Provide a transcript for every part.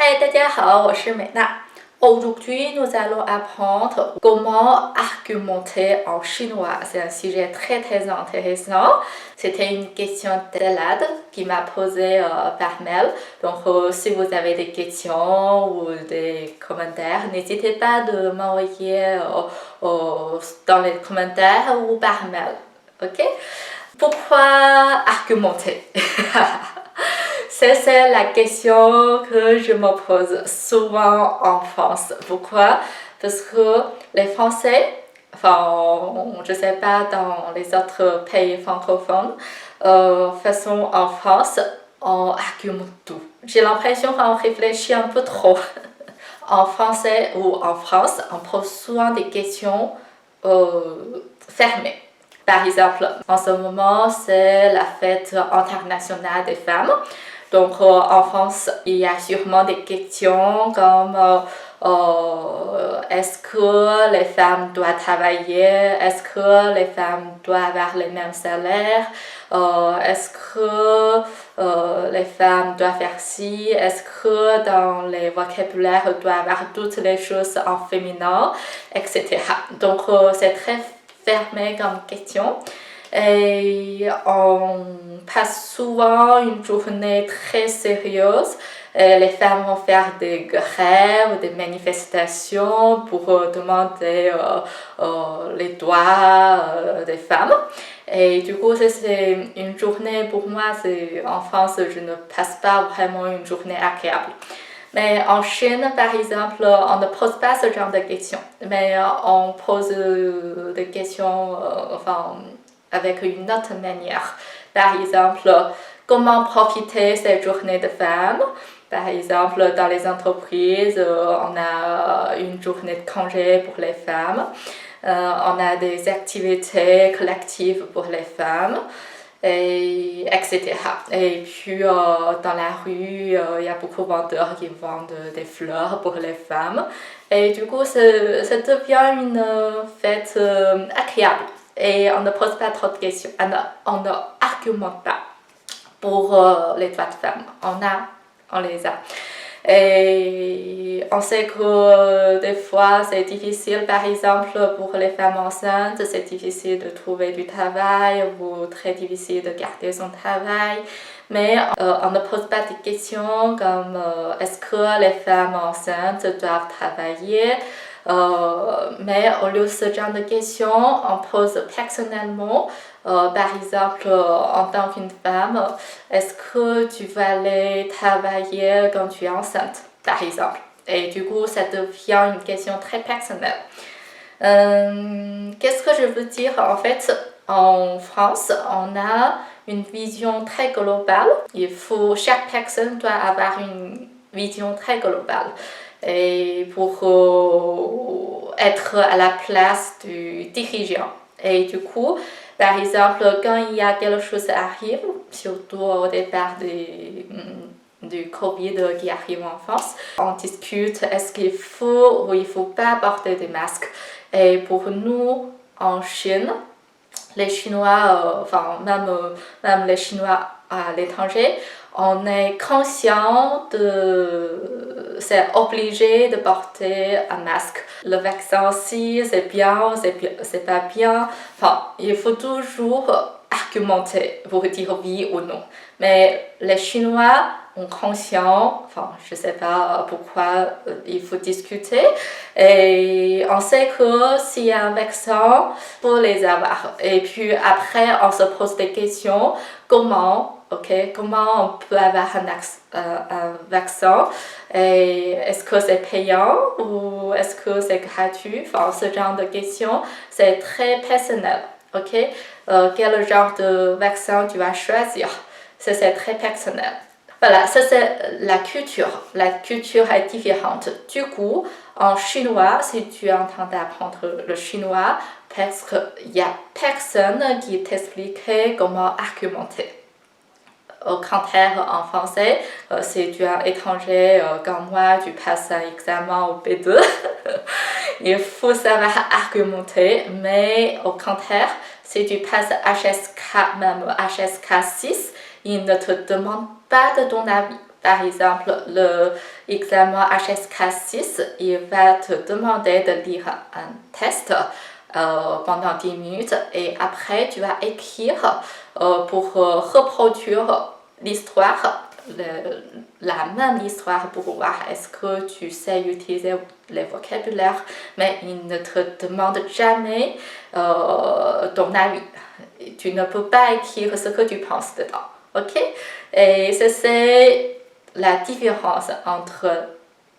嗨，大家好，我是美娜。Aujourd'hui, nous allons apprendre comment argumenter en chinois. C'est un sujet très intéressant. C'était une question d'Elad qui m'a posée par mail. Donc, si vous avez des questions ou des commentaires, n'hésitez pas de m'envoyer dans les commentaires ou par mail. Ok? Pourquoi argumenter? C'est la question que je me pose souvent en France. Pourquoi? Parce que les Français, je ne sais pas dans les autres pays francophones, façon en France, on argumente tout. J'ai l'impression qu'on réfléchit un peu trop. En français ou en France, on pose souvent des questions fermées. Par exemple, en ce moment, c'est la fête internationale des femmes. Donc, en France, il y a sûrement des questions comme est-ce que les femmes doivent travailler? Est-ce que les femmes doivent avoir les mêmes salaires? Est-ce que les femmes doivent faire ci? Est-ce que dans les vocabulaires, on doit avoir toutes les choses en féminin, etc. Donc, c'est très fermé comme question. Et on passe souvent une journée très sérieuse. Et les femmes vont faire des grèves, des manifestations pour demander les droits des femmes. Et du coup, c'est une journée pour moi, en France, je ne passe pas vraiment une journée agréable. Mais en Chine, par exemple, on ne pose pas ce genre de questions. Mais on pose des questions, avec une autre manière. Par exemple, comment profiter cette journée de femmes? Par exemple, dans les entreprises, on a une journée de congé pour les femmes. On a des activités collectives pour les femmes, etc. Et puis, dans la rue, il y a beaucoup de vendeurs qui vendent des fleurs pour les femmes. Et du coup, ça devient une fête agréable. Et on ne pose pas trop de questions, on ne argumente pas pour les droits de femmes, on les a. Et on sait que des fois c'est difficile, par exemple pour les femmes enceintes, c'est difficile de trouver du travail ou très difficile de garder son travail. Mais on ne pose pas des questions comme est-ce que les femmes enceintes doivent travailler? Mais au lieu de ce genre de questions, on pose personnellement, par exemple, en tant qu'une femme, est-ce que tu vas aller travailler quand tu es enceinte, par exemple? Et du coup, ça devient une question très personnelle. Qu'est-ce que je veux dire? En fait, en France, on a une vision très globale. Chaque personne doit avoir une vision très globale. Et pour être à la place du dirigeant. Et du coup, par exemple, quand il y a quelque chose qui arrive, surtout au départ du Covid qui arrive en France, on discute est-ce qu'il faut ou il ne faut pas porter des masques. Et pour nous, en Chine, les Chinois, même les Chinois à l'étranger, on est conscient c'est obligé de porter un masque. Le vaccin, si c'est bien, c'est pas bien. Il faut toujours argumenter pour dire oui ou non. Mais les Chinois ont conscience, je sais pas pourquoi il faut discuter. Et on sait que s'il y a un vaccin, il faut les avoir. Et puis après, on se pose des questions. Comment on peut avoir un vaccin? Et est-ce que c'est payant ou est-ce que c'est gratuit? Ce genre de questions, c'est très personnel. Quel genre de vaccin tu vas choisir? C'est très personnel. Voilà, ça c'est la culture. La culture est différente. Du coup, en chinois, si tu es en train d'apprendre le chinois, parce qu'il n'y a personne qui t'explique comment argumenter. Au contraire, en français, si tu es un étranger comme moi, tu passes un examen au B2, il faut savoir argumenter, mais au contraire, si tu passes HSK, même HSK 6, il ne te demande pas de ton avis. Par exemple, examen HSK6, il va te demander de lire un test pendant 10 minutes et après tu vas écrire pour reproduire l'histoire, la même histoire pour voir est-ce que tu sais utiliser les vocabulaires, mais il ne te demande jamais ton avis. Tu ne peux pas écrire ce que tu penses dedans, ok? Et c'est la différence entre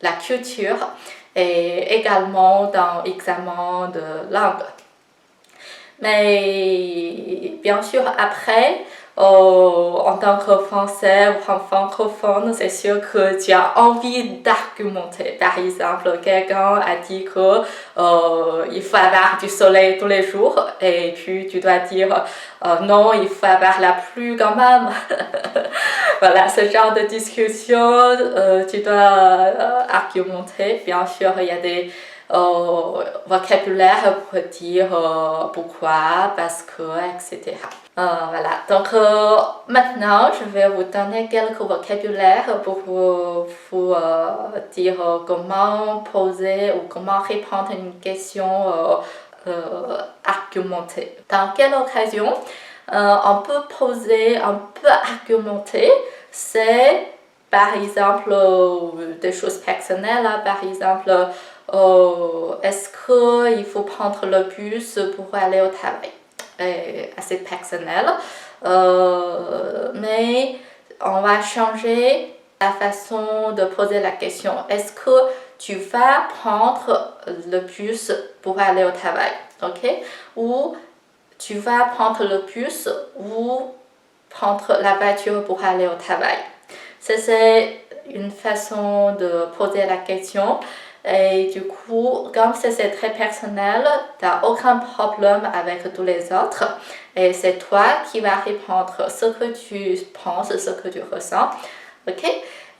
la culture et également dans l'examen de langue. Mais bien sûr, après, en tant que Français ou en francophone, c'est sûr que tu as envie d'argumenter. Par exemple, quelqu'un a dit que il faut avoir du soleil tous les jours et puis tu dois dire non, il faut avoir la pluie quand même. Voilà, ce genre de discussion, tu dois argumenter. Bien sûr, il y a des vocabulaire pour dire pourquoi, parce que, etc. Voilà, donc maintenant je vais vous donner quelques vocabulaires pour vous dire comment poser ou comment répondre à une question argumentée. Dans quelle occasion on peut poser, on peut argumenter, c'est par exemple des choses personnelles, par exemple est-ce qu'il faut prendre le bus pour aller au travail? Assez personnel, mais on va changer la façon de poser la question. Est-ce que tu vas prendre le bus pour aller au travail? Ok? Ou tu vas prendre le bus ou prendre la voiture pour aller au travail? C'est une façon de poser la question. Et du coup, comme c'est très personnel, tu n'as aucun problème avec tous les autres. Et c'est toi qui vas répondre ce que tu penses, ce que tu ressens. Ok?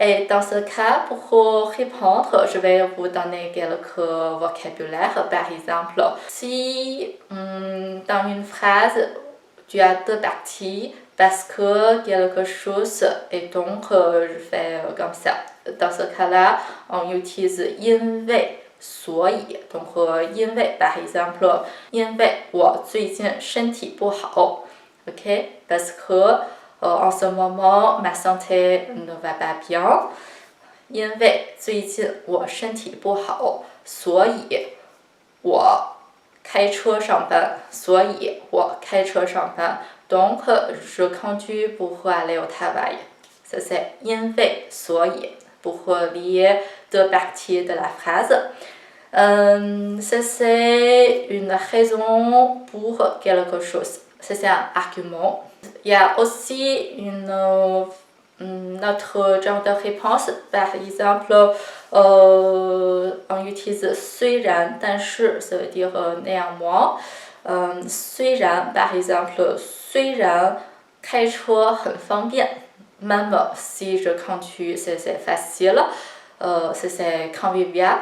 Et dans ce cas, pour répondre, je vais vous donner quelques vocabulaires. Par exemple, si dans une phrase, tu as deux parties parce que quelque chose et donc je fais comme ça. Dans ce cas-là, on utilise 因为所以 donc 因为 par exemple 因为我最近身体不好 ok parce que en ce moment ma santé ne va pas bien 因为最近我身体不好所以我开车上班所以我开车上班 donc je conduis pour aller au travail ça c'est 因为所以pour relier deux parties de la phrase. C'est une raison pour quelque chose. C'est un argument. Il y a aussi notre genre de réponse. Par exemple, on utilise 虽然, 但是, ça veut dire néanmoins. 虽然, par exemple, 虽然开车很方便 même si je conduis, c'est facile, c'est convivial,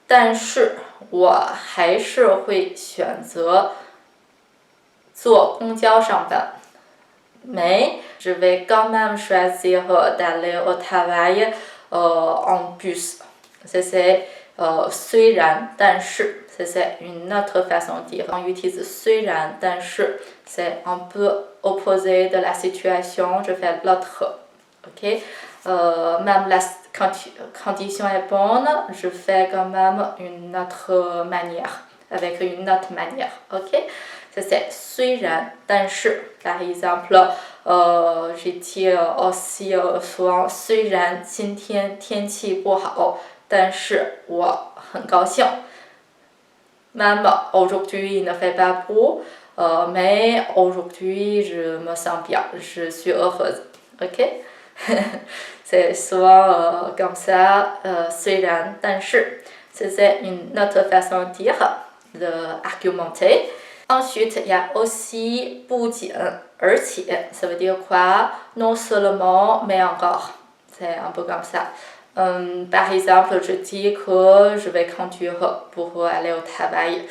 但是我还是会选择坐公交上班 mais je vais quand même choisir d'aller au travail en bus. C'est 虽然但是 c'est une autre façon de dire. On utilise 虽然但是 c'est un peu opposé de la situation, je fais l'autre. Ok? Même la condition est bonne, je fais quand même une autre manière, avec une autre manière. Ok? C'est 虽然但是 par exemple, j'ai dit aussi souvent 虽然今天天气不好但是我很高兴 même aujourd'hui il ne fait pas beau mais aujourd'hui je me sens bien, je suis heureuse. Ok? C'est souvent comme ça 虽然但是 c'est une autre façon de dire, d'argumenter. Ensuite, il y a aussi 不仅而且 ça veut dire quoi? Non seulement, mais encore. C'est un peu comme ça. Par exemple, je dis que je vais conduire pour aller au travail.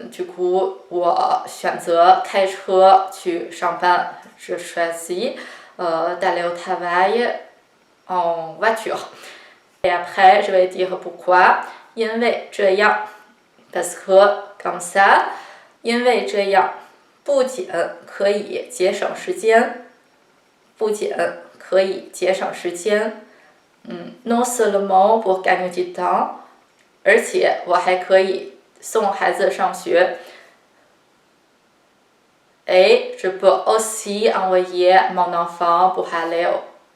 Du coup, 我选择开车去上班 je choisis d'aller au travail en voiture. Et après, je vais dire pourquoi. 因为这样 parce que comme ça. 因为这样不仅可以节省时间，不仅可以节省时间，non seulement pour gagner du temps， 而且我还可以送孩子上学。Et je peux aussi envoyer mon enfant pour aller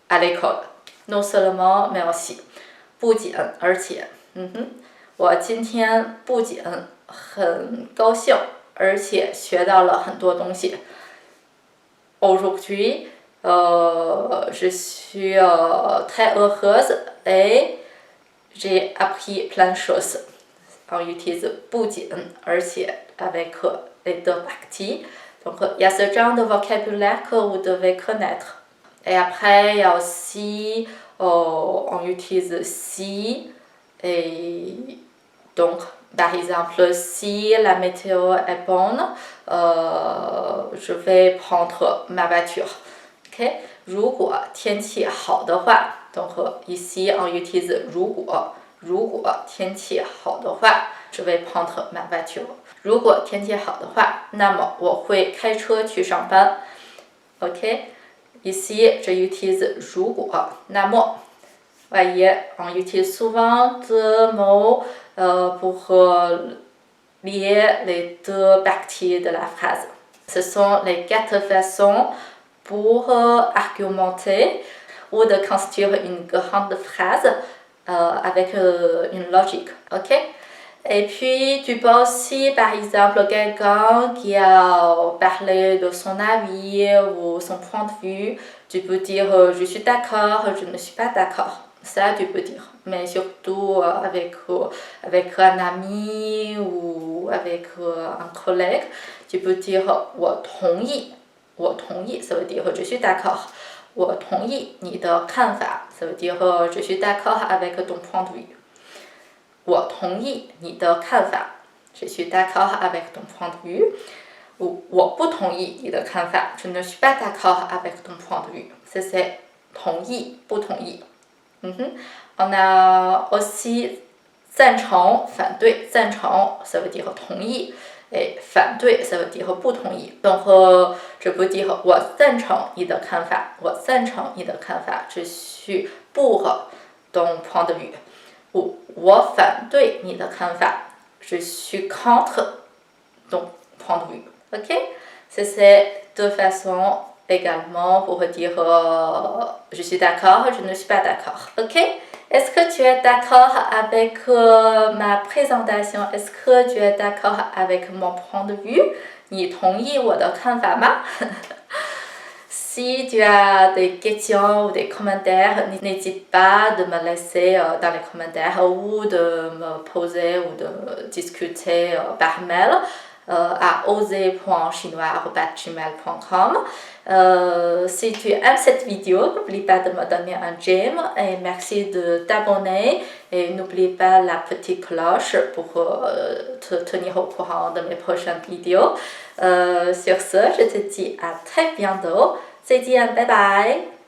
à l'école. Non seulement, mais aussi. 不仅，而且，我今天不仅很高兴，而且学到了很多东西。Aujourd'hui, je suis très heureuse et j'ai appris plein de choses. On utilise 不仅，而且 avec les deux parties. Donc, il y a ce genre de vocabulaire que vous devez connaître. Et après, il y a aussi, on utilise si. Et donc, par exemple, si la météo est bonne, je vais prendre ma voiture. OK? 如果天气好的话 donc ici on utilise 如果天气好的话 je vais prendre ma voiture. 如果天气好的话，那么我会开车去上班。OK? Ici, je utilise 如果，那么 voyez, on utilise souvent deux mots pour lier les deux parties de la phrase. Ce sont les 4 façons pour argumenter ou de construire une grande phrase avec une logique. Ok? Et puis, tu peux aussi, par exemple, quelqu'un qui a parlé de son avis ou son point de vue, tu peux dire je suis d'accord, je ne suis pas d'accord. Ça, tu peux dire. Mais surtout avec un ami ou avec un collègue, tu peux dire 我同意, ça veut dire je suis d'accord. 我同意你的看法, ça veut dire je suis d'accord avec ton point de vue. 我同意你的看法 je suis d'accord avec ton point de vue. 我不同意你的看法 je ne suis pas d'accord avec ton point de vue. C'est 同意不同意 On a aussi 赞成反对赞成 ça veut dire 同意 et 反对 ça veut dire 不同意 donc je peux dire 我赞成你的看法 我赞成你的看法 je suis pour ton point de vue 我反对你的看法 je suis contre ton point de vue. Ok? C'est ces deux façons également pour dire je suis d'accord, je ne suis pas d'accord. Ok? Est-ce que tu es d'accord avec ma présentation? Est-ce que tu es d'accord avec mon point de vue? 你同意我的看法吗？Si tu as des questions ou des commentaires, n'hésite pas de me laisser dans les commentaires ou de me poser ou de discuter par mail à oser.chinois@gmail.com. Si tu aimes cette vidéo, n'oublie pas de me donner un j'aime et merci de t'abonner et n'oublie pas la petite cloche pour te tenir au courant de mes prochaines vidéos. Sur ce, je te dis à très bientôt. 再见，拜拜。